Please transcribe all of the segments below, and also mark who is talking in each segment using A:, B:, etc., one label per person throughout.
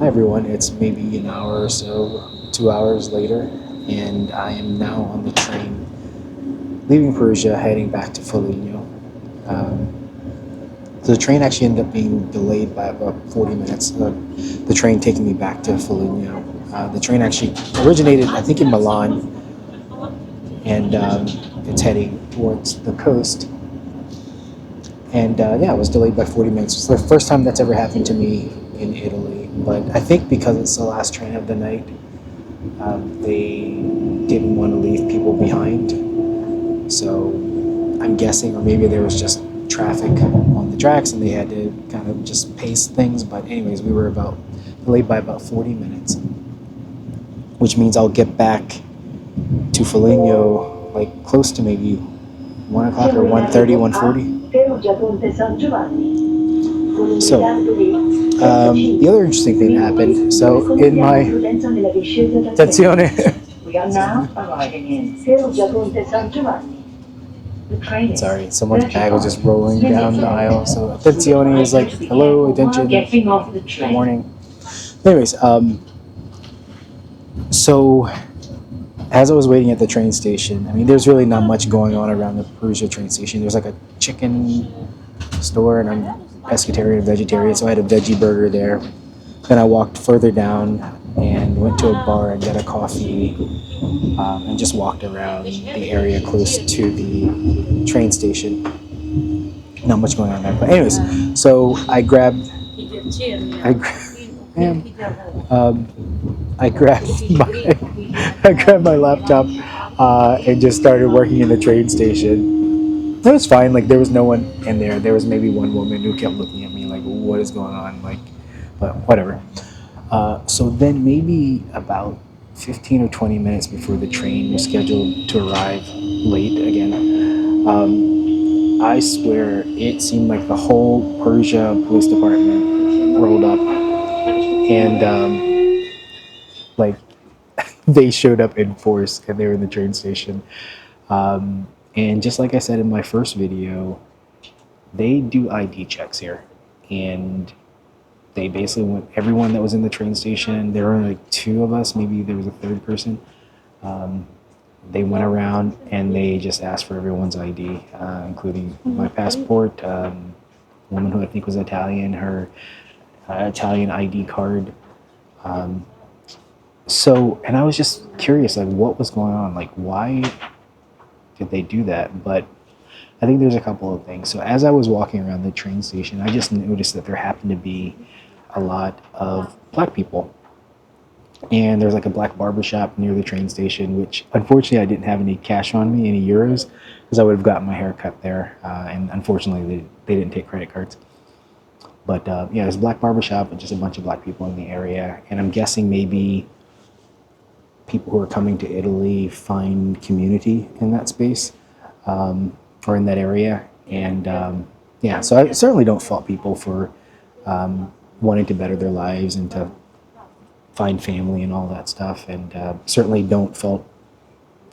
A: Hi everyone, it's maybe an hour or so, 2 hours later, and I am now on the train leaving Perugia, heading back to Foligno. So the train actually ended up being delayed by about 40 minutes. The train taking me back to Foligno. The train actually originated, I think, in Milan, and it's heading towards the coast. And yeah, it was delayed by 40 minutes. It's the first time that's ever happened to me in Italy. But I think because it's the last train of the night, they didn't want to leave people behind. So I'm guessing, or maybe there was just traffic on the tracks and they had to kind of just pace things. But anyways, we were about delayed by about 40 minutes, which means I'll get back to Foligno like close to maybe 1 o'clock or 1:30, 1:40. So, the other interesting thing that happened, so in my attenzione,
B: We are now arriving in Perugia Ponte San Giovanni. The train is
A: sorry, someone's bag was just rolling down the aisle. So attenzione is like hello, attention,
B: getting off the
A: good
B: train.
A: morning. Anyways, so as I was waiting at the train station, I mean, there's really not much going on around the Perugia train station. There's like a chicken store, and I'm pescatarian and vegetarian, so I had a veggie burger there. Then I walked further down and went to a bar and got a coffee, and just walked around the area close to the train station. Not much going on there, but anyways, so I I grabbed my I grabbed my laptop and just started working in the train station. It was fine. Like there was no one in there. There was maybe one woman who kept looking at me like, "What is going on?" Like, but whatever. So then maybe about 15 or 20 minutes before the train was scheduled to arrive late again, I swear it seemed like the whole Perugia Police Department rolled up and like they showed up in force and they were in the train station. And just like I said in my first video, they do ID checks here. And they basically went, everyone that was in the train station, there were only like two of us, maybe there was a third person. They went around and they just asked for everyone's ID, including my passport, a woman who I think was Italian, her Italian ID card. So, and I was just curious, like, what was going on? Like, why did they do that? But I think there's a couple of things. So, as I was walking around the train station, I just noticed that there happened to be a lot of black people. And there's like a black barber shop near the train station, which unfortunately I didn't have any cash on me, any euros, because I would have gotten my hair cut there. And unfortunately, they didn't take credit cards. But yeah, there's a black barber shop and just a bunch of black people in the area. And I'm guessing maybe people who are coming to Italy find community in that space, or in that area. And yeah, so I certainly don't fault people for wanting to better their lives and to find family and all that stuff. And certainly don't fault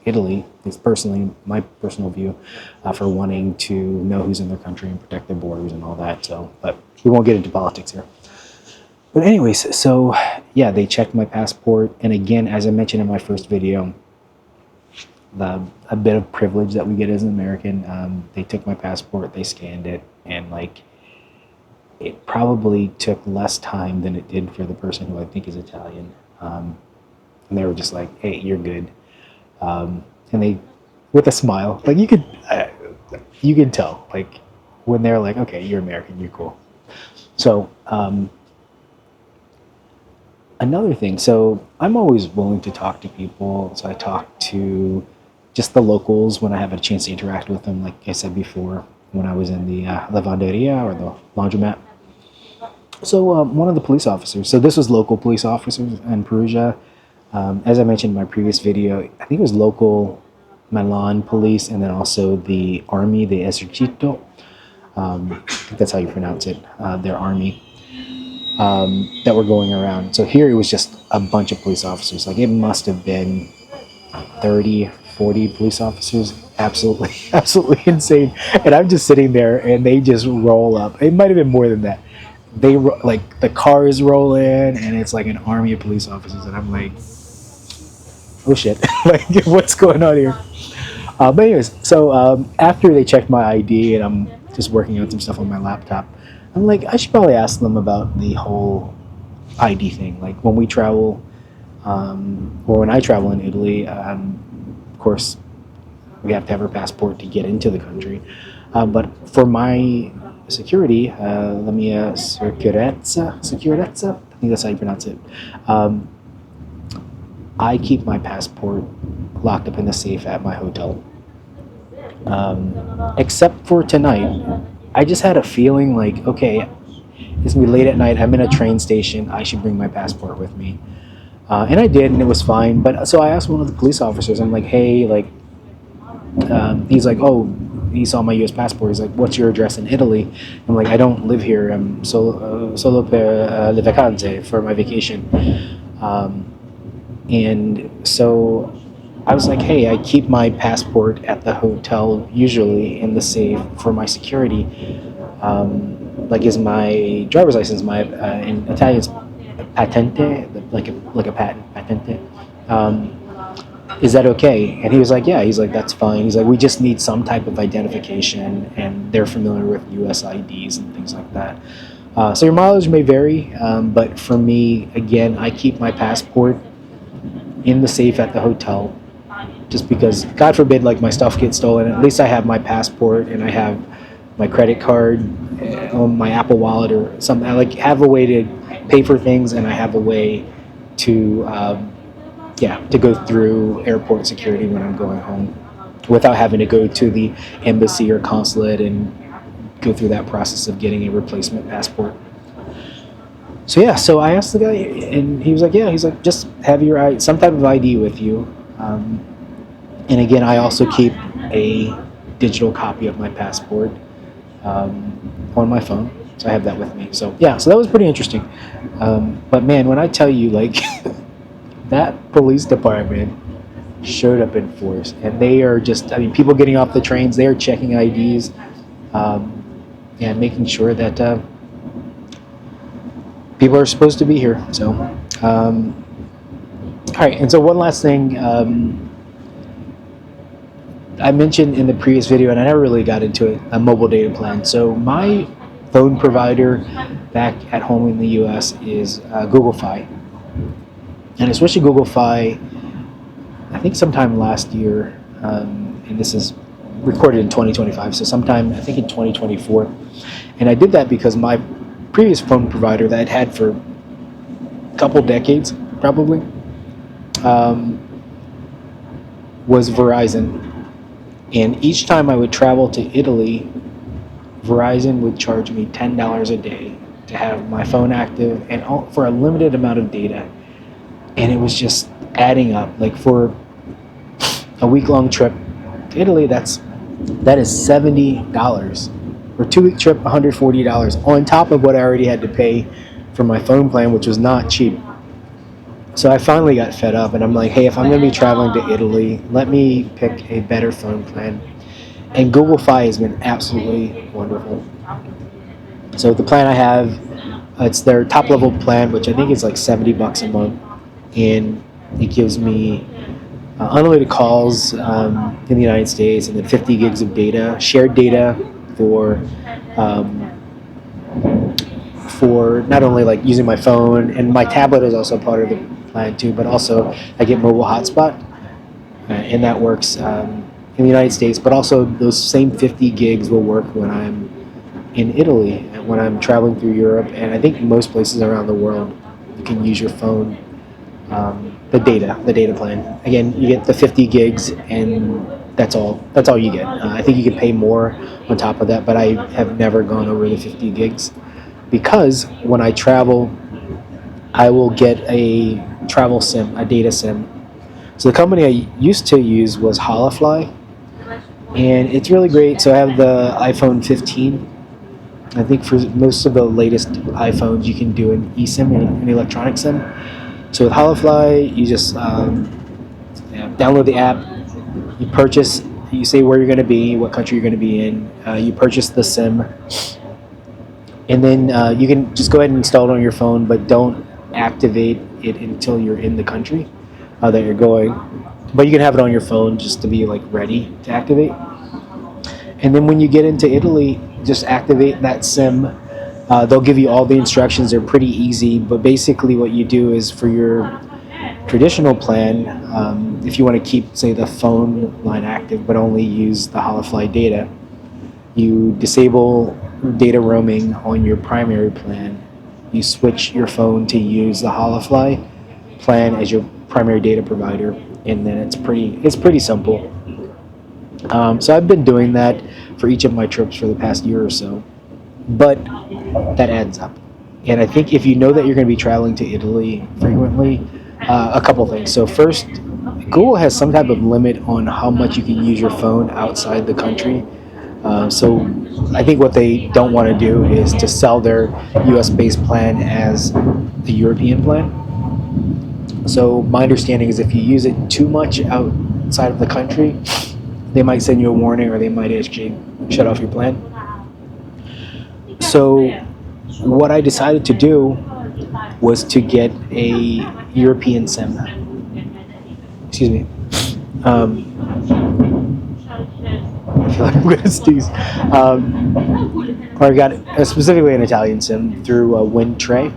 A: Italy, is personally my personal view, for wanting to know who's in their country and protect their borders and all that. So, but we won't get into politics here. But anyways, so yeah, they checked my passport, and again, as I mentioned in my first video, a bit of privilege that we get as an American. They took my passport, they scanned it, and like it probably took less time than it did for the person who I think is Italian. And they were just like, "Hey, you're good," and they, with a smile, like you could tell, like when they're like, "Okay, you're American, you're cool." So. Another thing, so I'm always willing to talk to people. So I talk to just the locals when I have a chance to interact with them. Like I said before, when I was in the lavanderia or the laundromat. So one of the police officers, so this was local police officers in Perugia. As I mentioned in my previous video, I think it was local Milan police and then also the army, the esercito. I think that's how you pronounce it, their army. That were going around. So here it was just a bunch of police officers. Like it must have been 30, 40 police officers. Absolutely, absolutely insane. And I'm just sitting there and they just roll up. It might have been more than that. like the cars roll in, and it's like an army of police officers, and I'm like, oh shit, like what's going on here? But anyways, so after they checked my ID and I'm just working on some stuff on my laptop, I'm like, I should probably ask them about the whole ID thing. Like when we travel, or when I travel in Italy, of course, we have to have our passport to get into the country. But for my security, la mia sicurezza, I think that's how you pronounce it. Um, I keep my passport locked up in the safe at my hotel. Except for tonight, I just had a feeling like, okay, it's gonna be late at night. I'm in a train station. I should bring my passport with me, and I did, and it was fine. But so I asked one of the police officers. I'm like, hey, like, he's like, oh, he saw my U.S. passport. He's like, what's your address in Italy? I'm like, I don't live here. I'm solo per le vacanze, for my vacation. And so I was like, hey, I keep my passport at the hotel, usually in the safe for my security. Like, is my driver's license, my in Italian it's patente, like a patent, patente. Is that okay? And he was like, yeah. He's like, that's fine. He's like, we just need some type of identification, and they're familiar with U.S. IDs and things like that. So your mileage may vary, but for me, again, I keep my passport in the safe at the hotel, just because, God forbid, like my stuff gets stolen. At least I have my passport and I have my credit card, my Apple Wallet, or something. I like have a way to pay for things, and I have a way to to go through airport security when I'm going home, without having to go to the embassy or consulate and go through that process of getting a replacement passport. So yeah, so I asked the guy, and he was like, yeah, he's like, just have your some type of ID with you. And again, I also keep a digital copy of my passport on my phone, so I have that with me. So yeah, so that was pretty interesting. But man, when I tell you, like, that police department showed up in force, and they are just, I mean, people getting off the trains, they are checking IDs, and making sure that people are supposed to be here. So, all right, and so one last thing. I mentioned in the previous video, and I never really got into it, a mobile data plan. So my phone provider back at home in the US is Google Fi. And I switched to Google Fi, I think sometime last year, and this is recorded in 2025, so sometime, I think in 2024. And I did that because my previous phone provider that I'd had for a couple decades, probably, was Verizon. And each time I would travel to Italy, Verizon would charge me $10 a day to have my phone active, and for a limited amount of data. And it was just adding up. Like, for a week-long trip to Italy, that is $70. For a 2-week trip, $140 on top of what I already had to pay for my phone plan, which was not cheap. So I finally got fed up, and I'm like, hey, if I'm going to be traveling to Italy, let me pick a better phone plan. And Google Fi has been absolutely wonderful. So the plan I have, it's their top level plan, which I think is like $70 a month, and it gives me unlimited calls in the United States, and then 50 gigs of data, shared data for not only like using my phone, and my tablet is also part of the plan too, but also I get mobile hotspot, and that works in the United States, but also those same 50 gigs will work when I'm in Italy and when I'm traveling through Europe, and I think most places around the world you can use your phone, the data plan. Again, you get the 50 gigs, and that's all you get. I think you can pay more on top of that, but I have never gone over the 50 gigs because when I travel, I will get a travel SIM, a data SIM. So the company I used to use was Holofly, and it's really great. So I have the iPhone 15. I think for most of the latest iPhones, you can do an eSIM, an electronic SIM. So with Holofly, you just download the app, you purchase, you say where you're going to be, what country you're going to be in, you purchase the SIM, And then you can just go ahead and install it on your phone, but don't activate it until you're in the country that you're going. But you can have it on your phone just to be like ready to activate. And then when you get into Italy, just activate that SIM. They'll give you all the instructions. They're pretty easy, but basically what you do is for your traditional plan, if you want to keep, say, the phone line active but only use the Holofly data, you disable data roaming on your primary plan. You switch your phone to use the Holofly plan as your primary data provider, and then it's pretty simple. So I've been doing that for each of my trips for the past year or so, but that adds up. And I think if you know that you're going to be traveling to Italy frequently, a couple things. So first, Google has some type of limit on how much you can use your phone outside the country. So I think what they don't want to do is to sell their US based plan as a European plan. So my understanding is if you use it too much outside of the country, they might send you a warning or they might actually shut off your plan. So what I decided to do was to get a European SIM. Excuse me. I feel like I'm going to sneeze. Or I got specifically an Italian SIM through WindTray.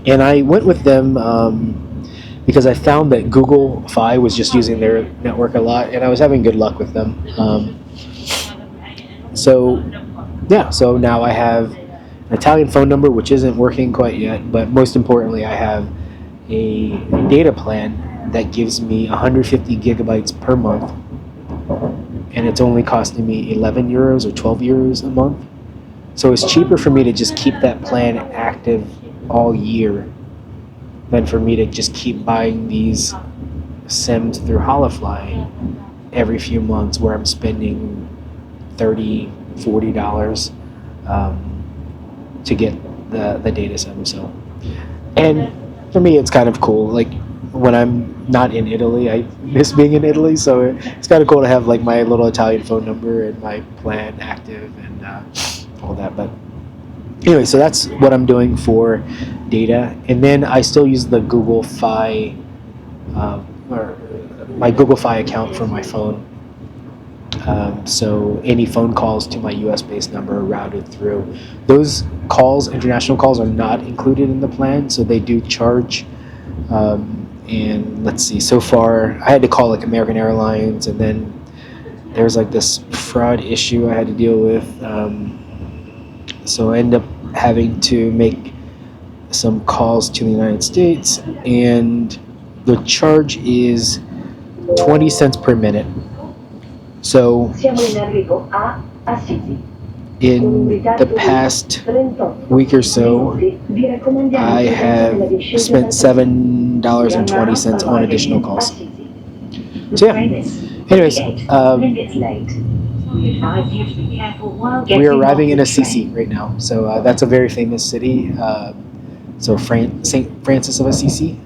A: And I went with them because I found that Google Fi was just using their network a lot, and I was having good luck with them. So now I have an Italian phone number, which isn't working quite yet, but most importantly, I have a data plan that gives me 150 gigabytes per month, and it's only costing me 11 euros or 12 euros a month. So it's cheaper for me to just keep that plan active all year than for me to just keep buying these SIMs through Holofly every few months where I'm spending $30, $40 to get the data SIM. So, and for me, it's kind of cool. Like when I'm not in Italy, I miss being in Italy. So it's kind of cool to have like my little Italian phone number and my plan active and all that. But anyway, so that's what I'm doing for data, and then I still use the Google Fi or my Google Fi account for my phone. So any phone calls to my US-based number are routed through. Those calls, international calls, are not included in the plan, so they do charge. And let's see, so far I had to call like American Airlines, and then there's like this fraud issue I had to deal with. So I ended up having to make some calls to the United States, and the charge is 20 cents per minute. So in the past week or so, I have spent $7.20 on additional calls. So yeah, anyways, we are arriving in Assisi right now. So that's a very famous city. So St. Francis of Assisi,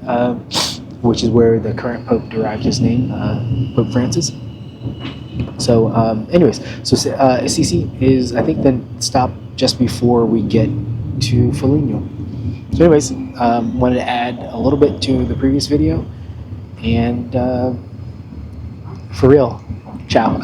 A: which is where the current Pope derived his name, Pope Francis. So anyways, so Assisi is, I think, the stop just before we get to Foligno. So anyways, wanted to add a little bit to the previous video, and for real, ciao.